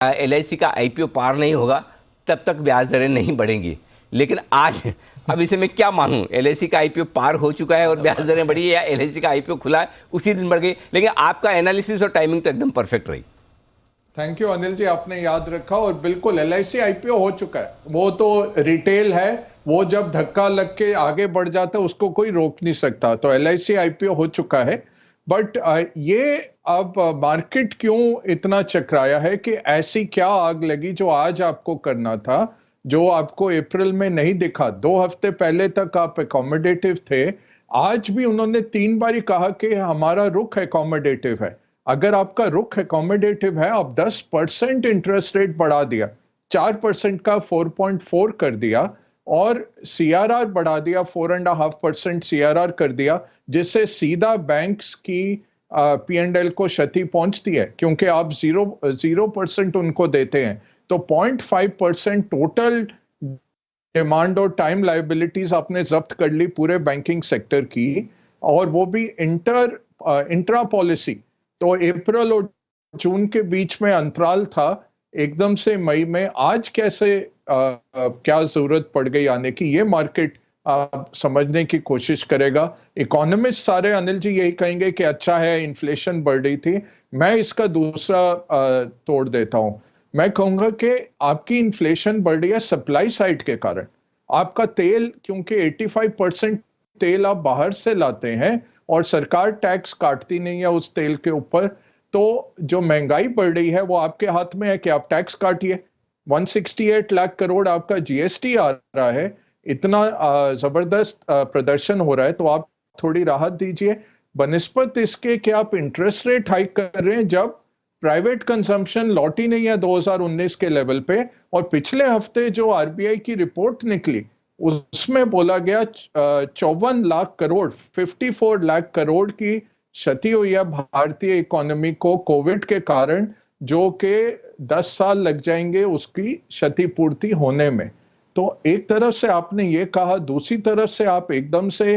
LIC का IPO पार नहीं होगा तब तक ब्याज दरें नहीं बढ़ेंगी। लेकिन आज अब इसे मैं क्या मानूं, LIC का IPO पार हो चुका है और ब्याज दरें बढ़ी है, या LIC का IPO खुला है उसी दिन बढ़ गई। लेकिन आपका एनालिसिस और टाइमिंग तो एकदम परफेक्ट रही। थैंक यू अनिल जी, आपने याद रखा। और बिल्कुल LIC IPO हो चुका है, वो तो रिटेल है, वो जब धक्का लग के आगे बढ़ जाता है उसको कोई रोक नहीं सकता। तो LIC IPO हो चुका है। बट ये अब मार्केट क्यों इतना चकराया है कि ऐसी क्या आग लगी जो आज आपको करना था, जो आपको अप्रैल में नहीं दिखा। 2 हफ्ते पहले तक आप अकोमोडेटिव थे, आज भी उन्होंने 3 बार कहा कि हमारा रुख अकोमोडेटिव है। अगर आपका रुख अकोमोडेटिव है, आप 10% इंटरेस्ट रेट बढ़ा दिया, 4% का 4.4 कर दिया, और CRR बढ़ा दिया, 4.5% CRR कर दिया, जिससे सीधा बैंक्स की P&L को क्षति पहुंचती है, क्योंकि आप 0% उनको देते हैं। तो 0.5% टोटल डिमांड और टाइम लायबिलिटीज आपने जब्त कर ली पूरे बैंकिंग सेक्टर की, और वो भी इंट्रा पॉलिसी। तो अप्रैल और जून के बीच में अंतराल था, एकदम से मई में आज कैसे क्या जरूरत पड़ गई आने की, ये मार्केट समझने की कोशिश करेगा। इकोनॉमिस्ट सारे अनिल जी यही कहेंगे कि अच्छा है, इन्फ्लेशन बढ़ रही थी। मैं इसका दूसरा तोड़ देता हूं। मैं कहूंगा कि आपकी इन्फ्लेशन बढ़ रही है सप्लाई साइड के कारण। आपका तेल, क्योंकि 85% तेल आप बाहर से लाते हैं और सरकार टैक्स काटती नहीं है उस तेल के ऊपर, तो जो महंगाई बढ़ रही है वो आपके हाथ में है कि आप टैक्स काटिए। 168 लाख करोड़ आपका GST आ रहा है, इतना जबरदस्त प्रदर्शन हो रहा है, तो आप थोड़ी राहत दीजिए। बनिस्बत इसके कि आप इंटरेस्ट रेट हाइक कर रहे हैं जब प्राइवेट कंजम्पशन लौटी नहीं है 2019 के लेवल पे। और पिछले हफ्ते जो RBI की रिपोर्ट निकली उसमें बोला गया 54 लाख करोड़, 54 लाख करोड़ की क्षति हुई है भारतीय इकोनॉमी को कोविड के कारण, जो कि 10 साल लग जाएंगे उसकी क्षतिपूर्ति होने में। तो एक तरफ से आपने ये कहा, दूसरी तरफ से आप एकदम से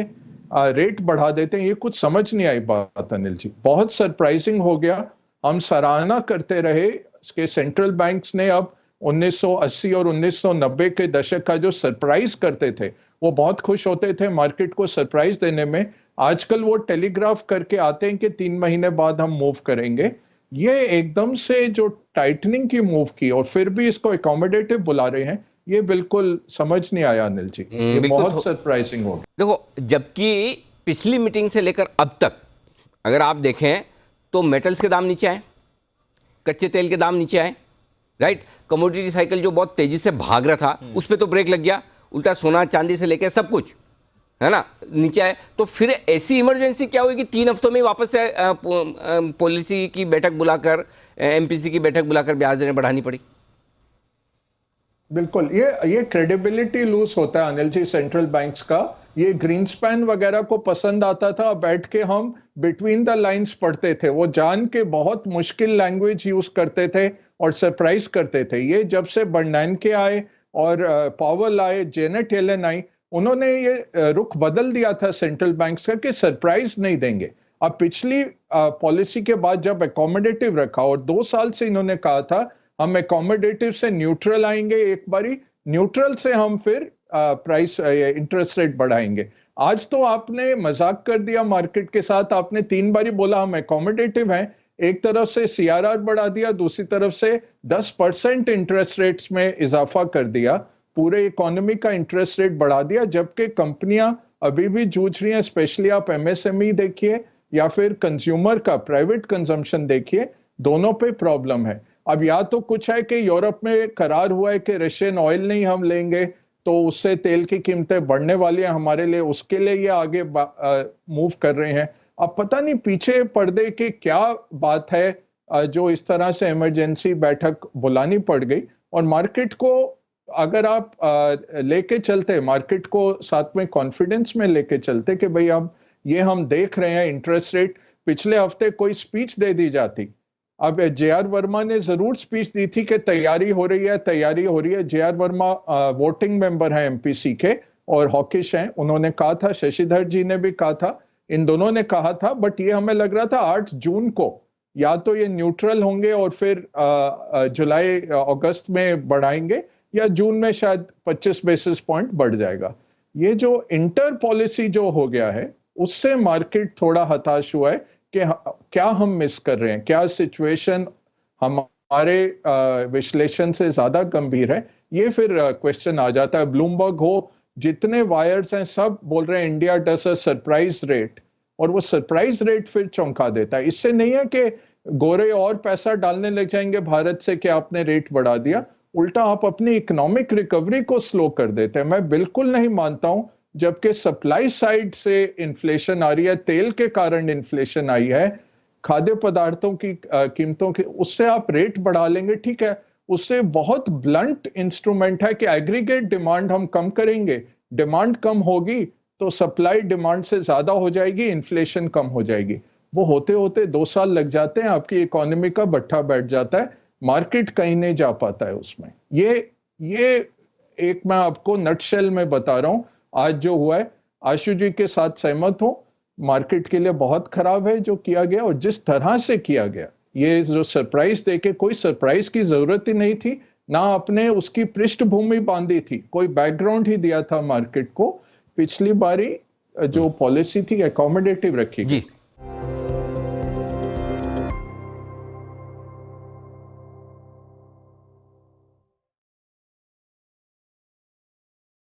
रेट बढ़ा देते हैं। ये कुछ समझ नहीं आई बात अनिल जी, बहुत सरप्राइजिंग हो गया। हम सराहना करते रहे कि सेंट्रल बैंक्स ने अब 1980 और 1990 के दशक का जो सरप्राइज करते थे, वो बहुत खुश होते थे मार्केट को सरप्राइज देने में। आजकल वो टेलीग्राफ करके आते हैं कि 3 महीने बाद हम मूव करेंगे। ये एकदम से जो टाइटनिंग की मूव की और फिर भी इसको अकोमोडेटिव बुला रहे हैं, ये बिल्कुल समझ नहीं आया अनिल जी। ये बिल्कुल बहुत सरप्राइजिंग हो गया। देखो, जबकि पिछली मीटिंग से लेकर अब तक अगर आप देखें तो मेटल्स के दाम नीचे आए, कच्चे तेल के दाम नीचे आए, राइट। कमोडिटी साइकिल जो बहुत तेजी से भाग रहा था उस पर तो ब्रेक लग गया, उल्टा सोना चांदी से लेकर सब कुछ है ना नीचे आए। तो फिर ऐसी इमरजेंसी क्या हुई कि 3 हफ्तों में वापस से पॉलिसी की बैठक बुलाकर, MPC की बैठक बुलाकर ब्याज दरें बढ़ानी पड़ी। बिल्कुल, ये क्रेडिबिलिटी लूज होता है अनिल जी सेंट्रल बैंक्स का। ये ग्रीनस्पैन वगैरह को पसंद आता था बैठ के हम बिटवीन द लाइंस पढ़ते थे, वो जान के बहुत मुश्किल लैंग्वेज यूज करते थे और सरप्राइज करते थे। ये जब से बर्नानके आए और पावल आए, जेनेट येलेन आई, उन्होंने ये रुख बदल दिया था सेंट्रल बैंक्स का कि सरप्राइज नहीं देंगे। अब पिछली पॉलिसी के बाद जब अकोमोडेटिव रखा और 2 साल से इन्होंने कहा था हम अकोमोडेटिव से न्यूट्रल आएंगे, एक बारी न्यूट्रल से हम फिर प्राइस इंटरेस्ट रेट बढ़ाएंगे। आज तो आपने मजाक कर दिया मार्केट के साथ, आपने 3 बारी बोला हम अकोमोडेटिव हैं। एक तरफ से CRR बढ़ा दिया, दूसरी तरफ से 10% इंटरेस्ट रेट्स में इजाफा कर दिया, पूरे इकोनॉमी का इंटरेस्ट रेट बढ़ा दिया, जबकि कंपनियां अभी भी जूझ रही हैं। स्पेशली आप MSME देखिए या फिर कंज्यूमर का प्राइवेट कंजम्पशन देखिए, दोनों पे प्रॉब्लम है। अब या तो कुछ है कि यूरोप में करार हुआ है कि रशियन ऑयल नहीं हम लेंगे, तो उससे तेल की कीमतें बढ़ने वाली हैं हमारे लिए, उसके लिए ये आगे मूव कर रहे हैं। अब पता नहीं पीछे पर्दे की क्या बात है जो इस तरह से इमरजेंसी बैठक बुलानी पड़ गई। और मार्केट को अगर आप लेके चलते, मार्केट को साथ में कॉन्फिडेंस में लेके चलते कि भाई अब ये हम देख रहे हैं इंटरेस्ट रेट, पिछले हफ्ते कोई स्पीच दे दी जाती। अब JR वर्मा ने जरूर स्पीच दी थी कि तैयारी हो रही है, तैयारी हो रही है। JR वर्मा वोटिंग मेंबर हैं MPC के और हॉकिश हैं, उन्होंने कहा था, शशिधर जी ने भी कहा था, इन दोनों ने कहा था। बट ये हमें लग रहा था 8 जून को या तो ये न्यूट्रल होंगे और फिर जुलाई अगस्त में बढ़ाएंगे, या जून में शायद 25 बेसिस पॉइंट बढ़ जाएगा। ये जो इंटर पॉलिसी जो हो गया है उससे मार्केट थोड़ा हताश हुआ है कि क्या हम मिस कर रहे हैं, क्या सिचुएशन हमारे विश्लेषण से ज्यादा गंभीर है। ये फिर क्वेश्चन आ जाता है। ब्लूमबर्ग हो, जितने वायर्स हैं सब बोल रहे हैं India does a surprise rate, और वो सरप्राइज रेट फिर चौंका देता है। इससे नहीं है कि गोरे और पैसा डालने लग जाएंगे भारत से कि आपने रेट बढ़ा दिया, उल्टा आप अपनी इकोनॉमिक रिकवरी को स्लो कर देते हैं। मैं बिल्कुल नहीं मानता हूं, जबकि सप्लाई साइड से इन्फ्लेशन आ रही है, तेल के कारण इन्फ्लेशन आई है, खाद्य पदार्थों की कीमतों की, उससे आप रेट बढ़ा लेंगे, ठीक है, उससे बहुत ब्लंट इंस्ट्रूमेंट है कि एग्रीगेट डिमांड हम कम करेंगे, डिमांड कम होगी तो सप्लाई डिमांड से ज्यादा हो जाएगी, इन्फ्लेशन कम हो जाएगी। वो होते होते 2 साल लग जाते हैं, आपकी इकोनॉमी का बट्ठा बैठ जाता है, मार्केट कहीं नहीं जा पाता है उसमें। ये एक मैं आपको नटशेल में बता रहा हूं, आज जो हुआ है आशु जी के साथ सहमत हूं, मार्केट के लिए बहुत खराब है जो किया गया, और जिस तरह से किया गया, ये जो सरप्राइज देके, कोई सरप्राइज की जरूरत ही नहीं थी, ना आपने उसकी पृष्ठभूमि बांधी थी, कोई बैकग्राउंड ही दिया था मार्केट को। पिछली बारी जो पॉलिसी थी अकोमोडेटिव रखी गई। जी